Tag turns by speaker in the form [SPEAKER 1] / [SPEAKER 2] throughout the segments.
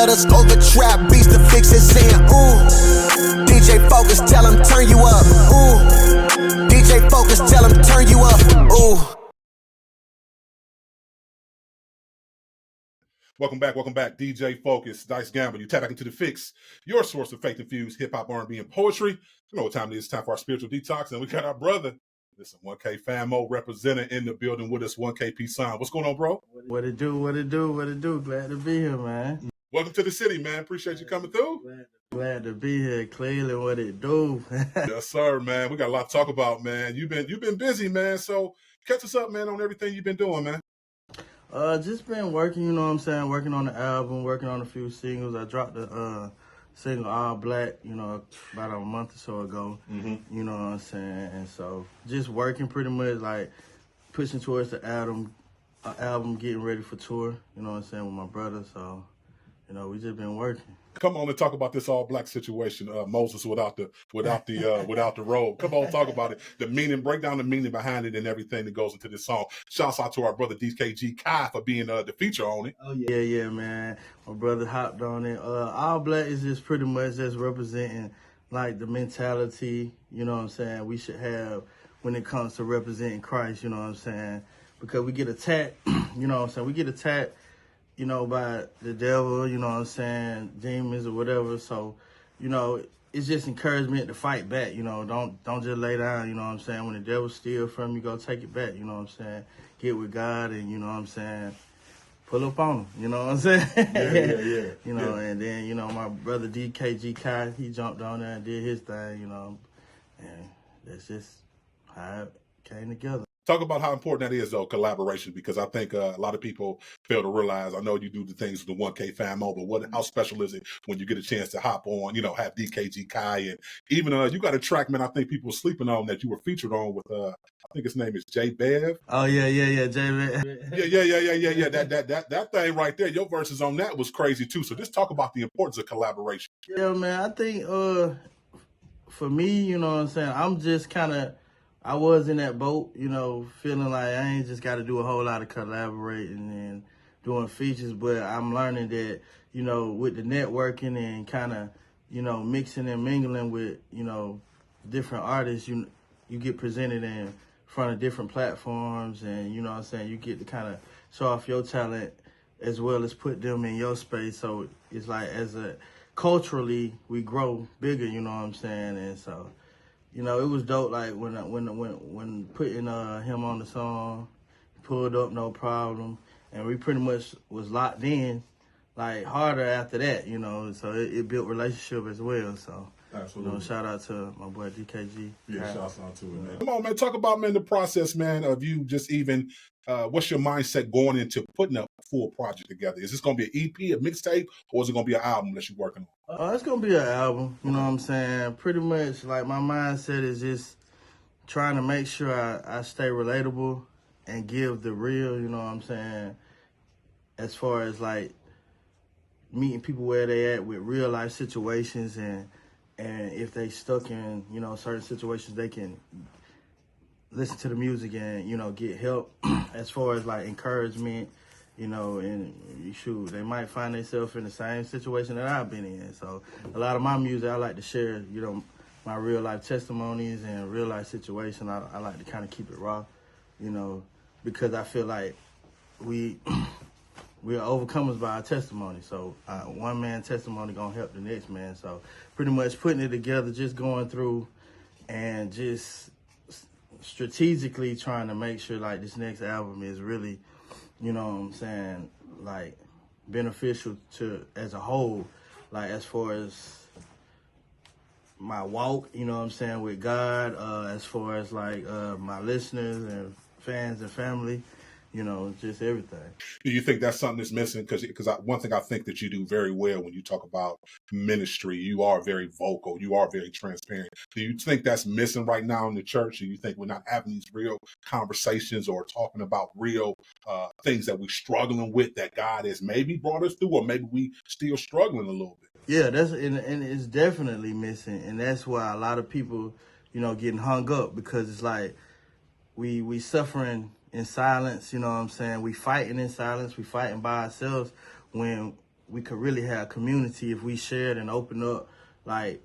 [SPEAKER 1] love to smoke the trap beats, the Fixx is saying, ooh. DJ Focus, tell him turn you up, ooh. DJ Focus, tell him turn you up, ooh.
[SPEAKER 2] Welcome back. DJ Focus, Dice Gamble. You tap back into the Fixx, your source of faith-infused hip-hop, R&B, and poetry. You know what time it is. It's time for our spiritual detox, and we got our brother, listen, 1K Famo representing in the building with us, 1K PSON. What's going on, bro?
[SPEAKER 3] What it do? Glad to be here, man.
[SPEAKER 2] Welcome to the city, man. Appreciate you coming through.
[SPEAKER 3] Glad to be here, Cleveland. What it do?
[SPEAKER 2] Yes, sir, man. We got a lot to talk about, man. You've been busy, man. So catch us up, man, on everything you've been doing, man.
[SPEAKER 3] Just been working, you know what I'm saying, working on the album, working on a few singles. I dropped the single All Black, you know, about a month or so ago. Mm-hmm. You know what I'm saying? And so just working pretty much, like pushing towards the album, getting ready for tour, you know what I'm saying, with my brother. So, you know, we just been working.
[SPEAKER 2] Come on and talk about this all black situation, Moses without the robe. Come on, talk about it. The meaning, break down the meaning behind it and everything that goes into this song. Shouts out to our brother DKG Kai for being the feature on it.
[SPEAKER 3] Oh yeah, man. My brother hopped on it. All black is just pretty much just representing like the mentality, you know what I'm saying, we should have when it comes to representing Christ, you know what I'm saying? Because we get attacked, you know what I'm saying? We get attacked, you know, by the devil, you know what I'm saying, demons or whatever. So, you know, it's just encouragement to fight back, you know. Don't just lay down, you know what I'm saying. When the devil steals from you, go take it back, you know what I'm saying. Get with God and, you know what I'm saying, pull up on him, you know what I'm saying.
[SPEAKER 2] Yeah.
[SPEAKER 3] You know, and then, you know, my brother DKG Kai, he jumped on there and did his thing, you know. And that's just how it came together.
[SPEAKER 2] Talk about how important that is, though, collaboration, because I think a lot of people fail to realize, I know you do the things with the 1K Famo, but how special is it when you get a chance to hop on, you know, have DKG Kai, and even you got a track, man, I think people are sleeping on that you were featured on with, I think his name is J Bev.
[SPEAKER 3] Oh, yeah, J Bev.
[SPEAKER 2] Yeah. That thing right there, your verses on that was crazy, too. So just talk about the importance of collaboration.
[SPEAKER 3] Yeah, man, I think for me, you know what I'm saying, I'm just kind of, I was in that boat, you know, feeling like I ain't just got to do a whole lot of collaborating and doing features, but I'm learning that, you know, with the networking and kind of, you know, mixing and mingling with, you know, different artists, you get presented in front of different platforms, and, you know what I'm saying, you get to kind of show off your talent as well as put them in your space. So it's like culturally we grow bigger, you know what I'm saying, and so, you know, it was dope. Like when putting him on the song, pulled up no problem, and we pretty much was locked in, like harder after that. You know, so it built relationship as well. So absolutely, you know, shout out to my boy DKG.
[SPEAKER 2] Yeah, shouts out to it, man. Come on, man. Talk about, man, the process, man, of you just even. What's your mindset going into putting a full project together? Is this going to be an EP, a mixtape, or is it going to be an album that you're working on?
[SPEAKER 3] It's going to be an album, you know what I'm saying? Pretty much, like, my mindset is just trying to make sure I stay relatable and give the real, you know what I'm saying, as far as, like, meeting people where they at with real-life situations, and if they stuck in, you know, certain situations, they can listen to the music and, you know, get help as far as, like, encouragement, you know, and shoot, they might find themselves in the same situation that I've been in. So a lot of my music, I like to share, you know, my real life testimonies and real life situation. I like to kind of keep it raw, you know, because I feel like we are overcomers by our testimony. So one man testimony gonna help the next man. So pretty much putting it together, just going through and just strategically trying to make sure like this next album is really, you know what I'm saying, like beneficial to as a whole, like as far as my walk, you know what I'm saying, with God, as far as like my listeners and fans and family, you know, just everything.
[SPEAKER 2] Do you think that's something that's missing? Because one thing I think that you do very well when you talk about ministry, you are very vocal, you are very transparent. Do you think that's missing right now in the church? Do you think we're not having these real conversations or talking about real things that we're struggling with that God has maybe brought us through, or maybe we still struggling a little bit?
[SPEAKER 3] Yeah, and it's definitely missing, and that's why a lot of people, you know, getting hung up, because it's like we suffering in silence, you know what I'm saying? We fighting in silence, we fighting by ourselves when we could really have community if we shared and open up like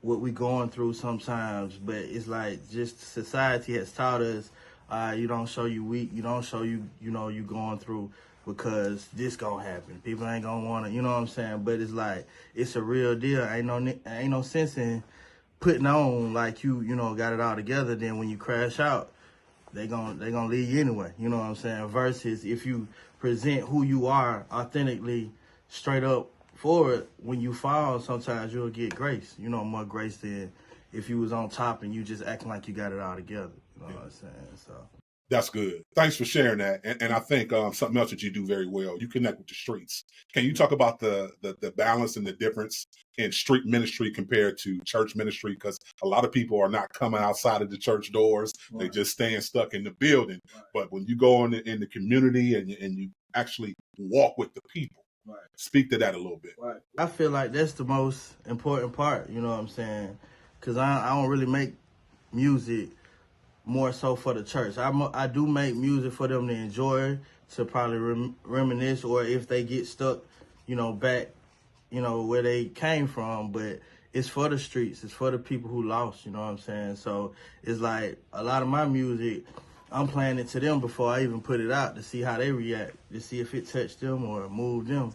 [SPEAKER 3] what we going through sometimes. But it's like just society has taught us, you don't show you weak, you don't show you you going through because this gonna happen. People ain't gonna wanna, you know what I'm saying? But it's like it's a real deal. Ain't no sense in putting on like you got it all together. Then when you crash out, they gonna leave you anyway. You know what I'm saying? Versus if you present who you are authentically, straight up forward, when you fall, sometimes you'll get grace. More grace than if you was on top and you just acting like you got it all together. You know what I'm saying? So.
[SPEAKER 2] That's good. Thanks for sharing that. And I think something else that you do very well, you connect with the streets. Can you talk about the balance and the difference in street ministry compared to church ministry? Because a lot of people are not coming outside of the church doors. Right. They just staying stuck in the building. Right. But when you go in the community and you actually walk with the people, right. Speak to that a little bit.
[SPEAKER 3] Right. I feel like that's the most important part, you know what I'm saying? Because I don't really make music more so for the church. I do make music for them to enjoy, to probably reminisce, or if they get stuck, back, where they came from. But it's for the streets. It's for the people who lost, you know what I'm saying? So it's like a lot of my music, I'm playing it to them before I even put it out to see how they react, to see if it touched them or moved them,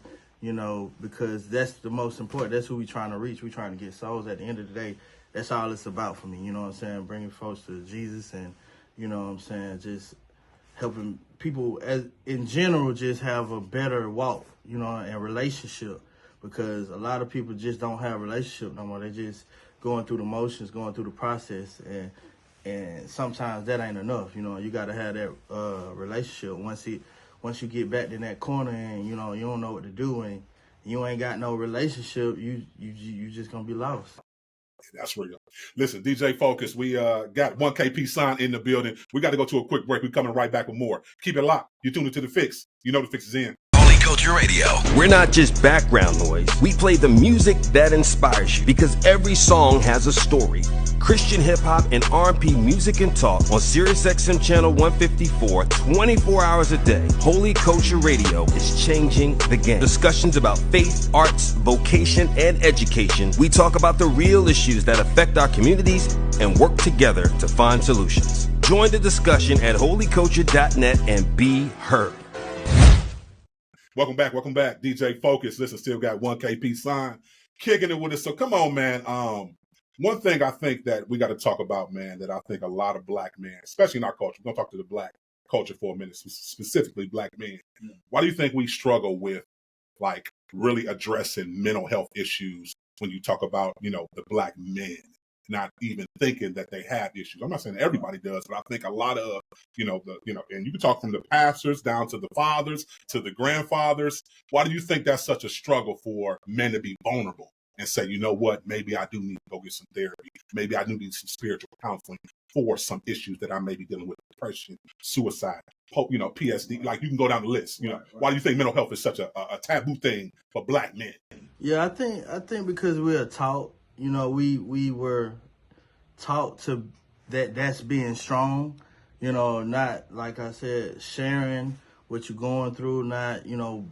[SPEAKER 3] because that's the most important. That's who we trying to reach. We trying to get souls at the end of the day. That's all it's about for me, you know what I'm saying? Bringing folks to Jesus and, you know what I'm saying, just helping people as in general just have a better walk, and relationship, because a lot of people just don't have a relationship no more. They just going through the motions, going through the process, and sometimes that ain't enough. You got to have that relationship. Once you get back in that corner and, you don't know what to do and you ain't got no relationship, you just going to be lost.
[SPEAKER 2] That's real. Listen, DJ Focus, we got 1K PSON in the building. We got to go to a quick break. We're coming right back with more. Keep it locked. You're tuning to The Fixx. You know The Fixx is in.
[SPEAKER 4] Holy Culture Radio. We're not just background noise. We play the music that inspires you, because every song has a story. Christian hip-hop and R&B music and talk on Siriusxm channel 154, 24 hours a day. Holy Culture Radio is changing the game. Discussions about faith, arts, vocation, and education. We talk about the real issues that affect our communities and work together to find solutions. Join the discussion at holyculture.net and be heard.
[SPEAKER 2] Welcome back. DJ Focus. Listen, still got 1K PSON kicking it with us. So come on, man. One thing I think that we got to talk about, man, that I think a lot of black men, especially in our culture, we're going to talk to the black culture for a minute, specifically black men. Why do you think we struggle with, like, really addressing mental health issues when you talk about, the black men not even thinking that they have issues? I'm not saying everybody does, but I think a lot of, and you can talk from the pastors down to the fathers, to the grandfathers. Why do you think that's such a struggle for men to be vulnerable and say, you know what, maybe I do need to go get some therapy. Maybe I do need some spiritual counseling for some issues that I may be dealing with: depression, suicide, PSD. Like, you can go down the list. Right. Why do you think mental health is such a taboo thing for black men?
[SPEAKER 3] Yeah, I think because we're taught, we were taught to that's being strong, not, like I said, sharing what you're going through, not,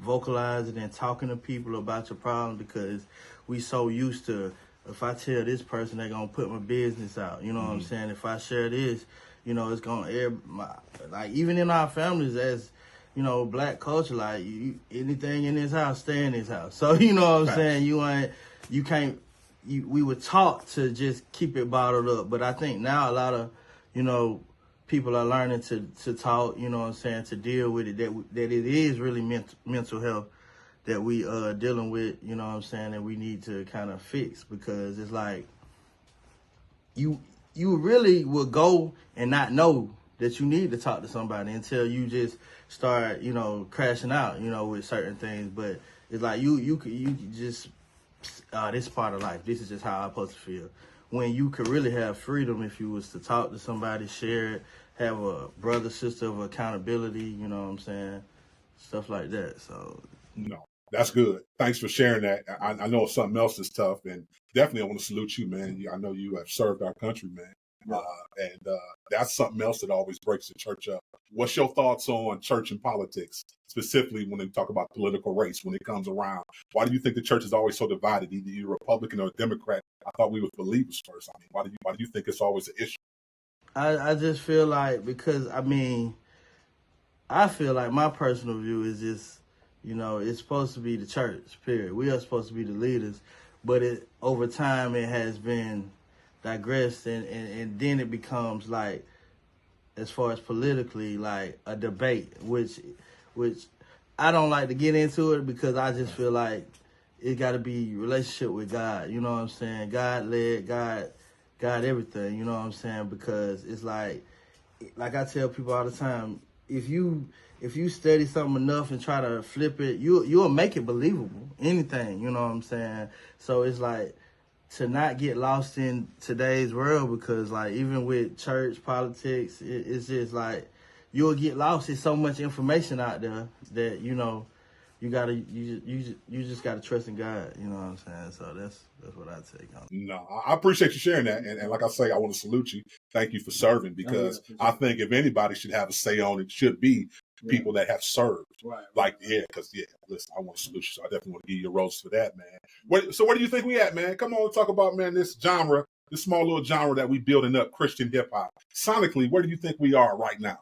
[SPEAKER 3] vocalizing and talking to people about your problems, because we so used to, if I tell this person, they're going to put my business out. You know what I'm saying? If I share this, it's going to air like, even in our families as, black culture, like, anything in this house, stay in this house. So, you know what I'm saying? We were taught to just keep it bottled up. But I think now a lot of, people are learning to talk, to deal with it, that it is really mental health that we dealing with, that we need to kind of fix, because it's like you really will go and not know that you need to talk to somebody until you just start, crashing out, with certain things. But it's like you just, this part of life, this is just how I'm supposed to feel. When you could really have freedom if you was to talk to somebody, share it, have a brother, sister of accountability, stuff like that. So,
[SPEAKER 2] that's good. Thanks for sharing that. I know something else is tough, and definitely I want to salute you, man. I know you have served our country, man. And that's something else that always breaks the church up. What's your thoughts on church and politics, specifically when they talk about political race when it comes around? Why do you think the church is always so divided, either you're Republican or Democrat? I thought we were believers first. I mean, why do you think it's always an issue?
[SPEAKER 3] I just feel like, because, I feel like my personal view is just, it's supposed to be the church, period. We are supposed to be the leaders, but over time it has been digressed, and then it becomes like, as far as politically, like a debate, which I don't like to get into it, because I just feel like it got to be relationship with God. You know what I'm saying? God led, God everything. You know what I'm saying? Because it's like I tell people all the time, if you study something enough and try to flip it, you'll make it believable. Anything. You know what I'm saying? So it's like, to not get lost in today's world, because like even with church politics, it's just like you'll get lost. There's so much information out there that you just gotta trust in God. You know what I'm saying? So that's what I take on.
[SPEAKER 2] No, I appreciate you sharing that, and like I say, I want to salute you. Thank you for serving, because I think if anybody should have a say on it, should be people that have served. Right. Like, listen, I want to salute you, so I definitely want to give you a rose for that, man. So where do you think we at, man? Come on, talk about, man, this genre, this small little genre that we building up, Christian hip hop. Sonically, where do you think we are right now?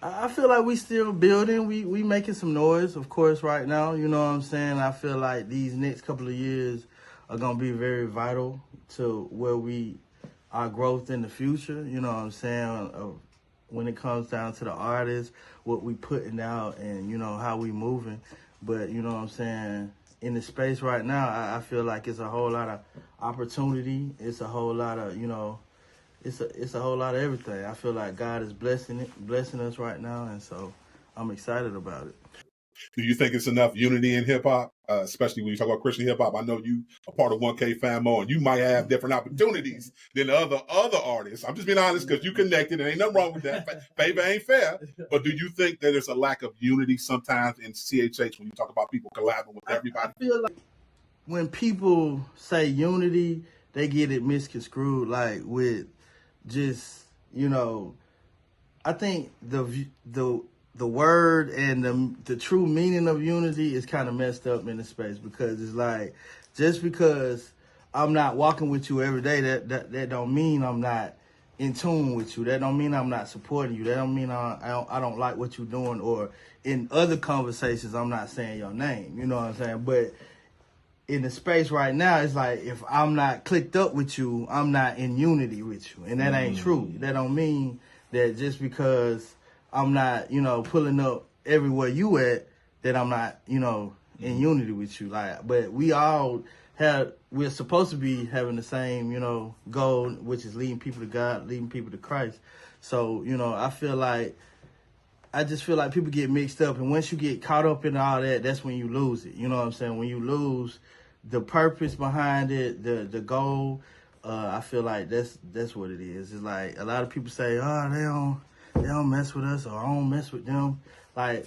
[SPEAKER 3] I feel like we still building. We making some noise, of course, right now. You know what I'm saying? I feel like these next couple of years are going to be very vital to our growth in the future. You know what I'm saying? When it comes down to the artists, what we putting out, and, how we moving. But, you know what I'm saying? In the space right now, I feel like it's a whole lot of opportunity. It's a whole lot of, it's a whole lot of everything. I feel like God is blessing us right now, and so I'm excited about it.
[SPEAKER 2] Do you think it's enough unity in hip hop, especially when you talk about Christian hip hop? I know you are part of 1K Famo, and you might have different opportunities than the other artists. I'm just being honest, because you connected, and ain't nothing wrong with that. Favor ain't fair. But do you think that there's a lack of unity sometimes in CHH when you talk about people collaborating with everybody?
[SPEAKER 3] I feel like when people say unity, they get it misconstrued, like with just, I think the word and the true meaning of unity is kind of messed up in the space, because it's like, just because I'm not walking with you every day, that don't mean I'm not in tune with you. That don't mean I'm not supporting you. That don't mean I don't like what you're doing, or in other conversations I'm not saying your name. You know what I'm saying? But in the space right now, it's like, if I'm not clicked up with you, I'm not in unity with you. And that ain't true. That don't mean that just because I'm not, pulling up everywhere you at, that I'm not, in unity with you. Like, but we're supposed to be having the same, goal, which is leading people to God, leading people to Christ. So, I just feel like people get mixed up, and once you get caught up in all that, that's when you lose it. You know what I'm saying? When you lose the purpose behind it, the goal, I feel like that's what it is. It's like, a lot of people say, oh, they don't mess with us, or I don't mess with them. Like,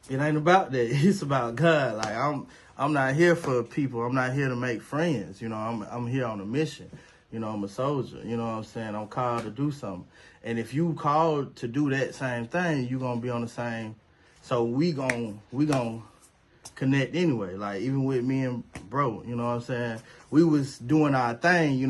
[SPEAKER 3] it ain't about that. It's about God. Like, I'm not here for people. I'm not here to make friends. I'm here on a mission. I'm a soldier. You know what I'm saying? I'm called to do something. And if you called to do that same thing, you're going to be on the same. So we gon' connect anyway. Like, even with me and bro, you know what I'm saying? We was doing our thing,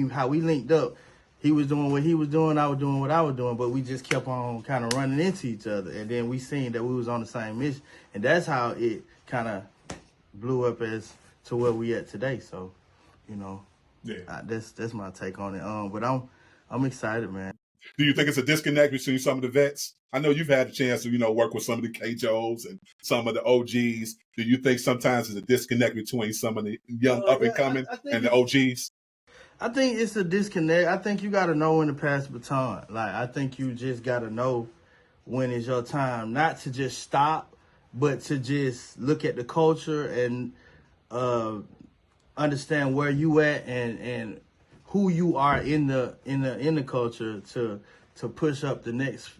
[SPEAKER 3] how we linked up. He was doing what he was doing, I was doing what I was doing, but we just kept on kind of running into each other. And then we seen that we was on the same mission. And that's how it kind of blew up as to where we at today. So, that's my take on it. But I'm excited, man.
[SPEAKER 2] Do you think it's a disconnect between some of the vets? I know you've had a chance to, work with some of the KJOs and some of the OGs. Do you think sometimes there's a disconnect between some of the young up-and-coming and the OGs?
[SPEAKER 3] I think it's a disconnect. I think you got to know when to pass the baton. Like, I think you just got to know when is your time, not to just stop, but to just look at the culture and understand where you at and who you are in the culture to push up the next,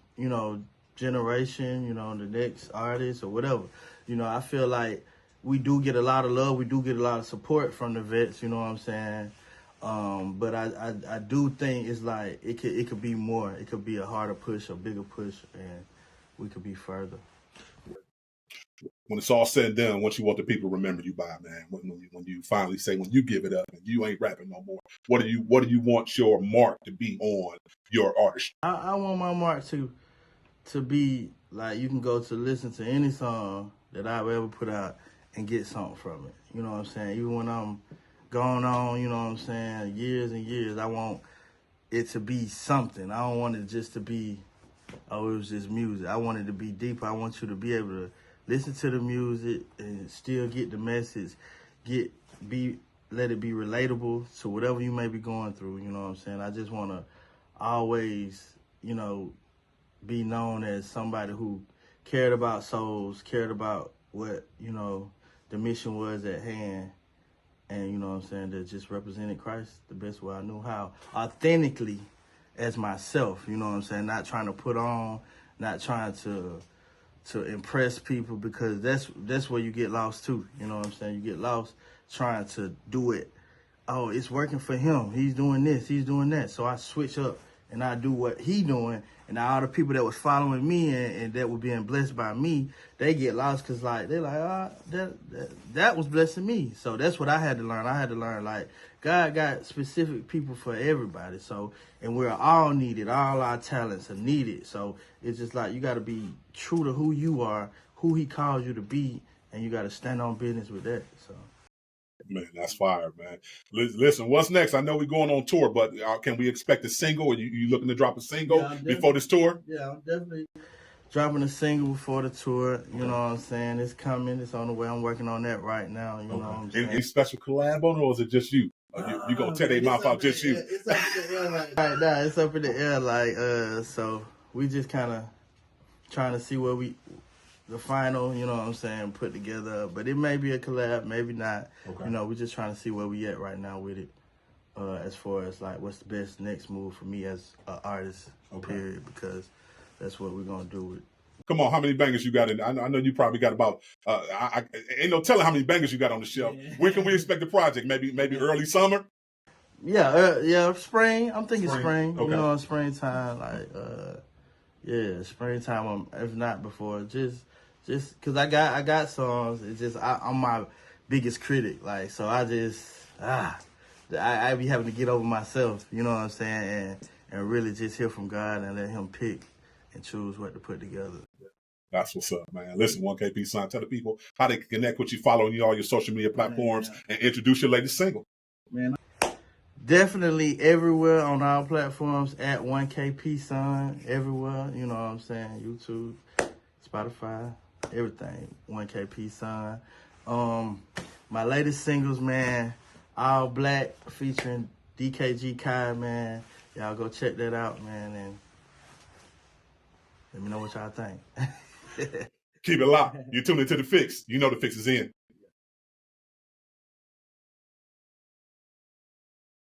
[SPEAKER 3] generation, the next artist or whatever. I feel like we do get a lot of love. We do get a lot of support from the vets, you know what I'm saying? But I do think it's like it could be more. It could be a harder push, a bigger push, and we could be further.
[SPEAKER 2] When it's all said and done, what you want the people to remember you by, man? When you finally say, when you give it up and you ain't rapping no more, what do you want your mark to be on your artistry?
[SPEAKER 3] I want my mark to be like, you can go to listen to any song that I've ever put out and get something from it. You know what I'm saying? Even when I'm going on, you know what I'm saying, years and years, I want it to be something. I don't want it just to be, oh, it was just music. I want it to be deeper. I want you to be able to listen to the music and still get the message, let it be relatable to whatever you may be going through, you know what I'm saying? I just want to always, you know, be known as somebody who cared about souls, cared about what, you know, the mission was at hand, and, you know what I'm saying, that just represented Christ the best way I knew how, authentically as myself, you know what I'm saying, not trying to put on, not trying to impress people, because that's where you get lost too, you know what I'm saying, you get lost trying to do it. Oh, it's working for him, he's doing this, he's doing that, so I switch up and I do what he doing, and all the people that was following me and that were being blessed by me, they get lost, because like they're like, that was blessing me. So that's what I had to learn. I had to learn, like, God got specific people for everybody. So, and we're all needed. All our talents are needed. So it's just like, you got to be true to who you are, who he calls you to be, and you got to stand on business with that. So.
[SPEAKER 2] Man, that's fire, man. Listen, what's next? I know we're going on tour, but can we expect a single? Are you looking to drop a single before this tour?
[SPEAKER 3] Yeah, I'm definitely dropping a single before the tour. You know what I'm saying? It's coming. It's on the way. I'm working on that right now. You know what I'm saying?
[SPEAKER 2] Any special collab on it, or is it just you? You gonna tear their mouth out, just you?
[SPEAKER 3] It's up in the air like right now. It's up in the air like so we just kind of trying to see where the final, you know what I'm saying, put together. But it may be a collab, maybe not. Okay. You know, we're just trying to see where we at right now with it. As far as like what's the best next move for me as an artist, period, because that's what we're gonna do with it.
[SPEAKER 2] Come on, how many bangers you got in? I know you probably got about. Ain't no telling how many bangers you got on the shelf. Yeah. When can we expect the project? Maybe early summer.
[SPEAKER 3] Yeah, spring. I'm thinking spring.
[SPEAKER 2] Okay.
[SPEAKER 3] You know, springtime, like springtime. If not before, just because I got songs. It's just I'm my biggest critic. Like, so I just I be having to get over myself. You know what I'm saying, and really just hear from God and let Him pick and choose what to put together.
[SPEAKER 2] That's what's up, man. Listen, 1K PSON, tell the people how they can connect with you, following you all your social media platforms, and introduce your latest single.
[SPEAKER 3] Man, definitely everywhere on all platforms at 1K PSON, everywhere. You know what I'm saying? YouTube, Spotify, everything. 1K PSON. My latest singles, man, All Black featuring DKG Kai, man. Y'all go check that out, man, and let me know what y'all think.
[SPEAKER 2] Keep it locked. You tune into the Fixx. You know the Fixx is in.